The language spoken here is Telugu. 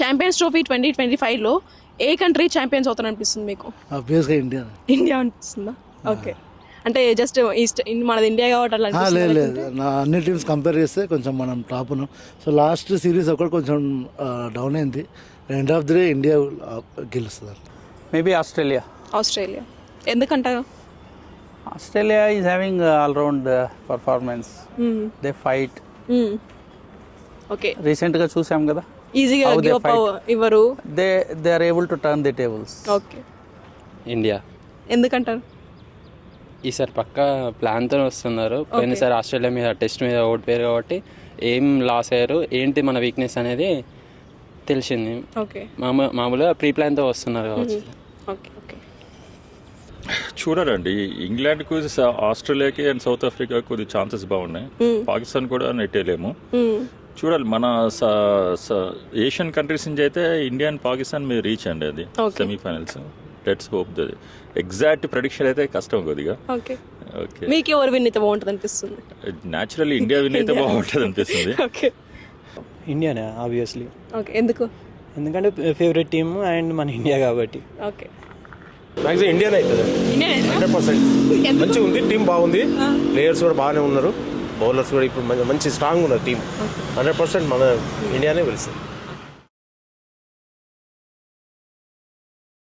ఛాంపియన్స్ ట్రోఫీ 2025లో ఏ కంట్రీ ఛాంపియన్స్ అవుతారనిపిస్తుంది మీకు? ఆబ్వియస్గా ఇండియా. ఇండియా అనిపిస్తుందా? ఓకే, అంటే జస్ట్ మనది ఇండియా కాబట్టి అలా లేదు అనిపిస్తుందా? లేదు, నా అన్ని టీమ్స్ కంపేర్ చేస్తే కొంచెం మనం టాప్ను. సో లాస్ట్ సిరీస్ ఒకటి కొంచెం డౌన్ అయింది. End of the day India గెలుస్తుంది. Maybe Australia. ఆస్ట్రేలియా ఎందుకంటారు? Australia is having all round performance. They fight. Okay, రీసెంట్గా చూసాం కదా, ఈజీగా How they give up fight. ఇవ్వరు. They are able to turn the tables. Okay, India ఎందుకంటారు? ఈసారి పక్కా ప్లాన్తో వస్తున్నారు. పోయినసారి ఆస్ట్రేలియా మీద టెస్ట్ మీద ఓడిపోయారు కాబట్టి ఏం లాస్ అయ్యారు, ఏంటి మన వీక్నెస్ అనేది తెలిసింది. ఓకే, మామూలుగా ప్రీ ప్లాన్తో వస్తున్నారు కావచ్చు. ఓకే ఓకే చూడాలండి, ఇంగ్లాండ్కు ఆస్ట్రేలియాకి అండ్ సౌత్ ఆఫ్రికాకి కొద్ది ఛాన్సెస్ బాగున్నాయి. పాకిస్తాన్ కూడా నెట్టేలేము. చూడాలి, మన ఏషియన్ కంట్రీస్ నుంచి అయితే ఇండియా అండ్ పాకిస్తాన్ మీద రీచ్ అండి అది semifinals. Let's hope the exact prediction అయితే కష్టం కొద్దిగా. ఓకే ఓకే, మీకు ఎవరు విన్ అయితే బాగుంటుంది అనిపిస్తుంది? న్యాచురల్లీ ఇండియా విన్ అయితే బాగుంటుంది అనిపిస్తుంది. Okay ఇండియానే obviously. ఓకే, ఎందుకు? ఎందుకంటే ఫేవరెట్ టీమ్ అండ్ మన ఇండియా కాబట్టి. ఓకే, మ్యాక్సిమం ఇండియానే అవుతుంది. 100% మంచిగా ఉంది, టీం బాగుంది, ప్లేయర్స్ కూడా బాగానే ఉన్నారు, బౌలర్స్ కూడా ఇప్పుడు మంచి స్ట్రాంగ్ ఉన్నారు టీం. 100% మన ఇండియానే గెలుస్తుంది.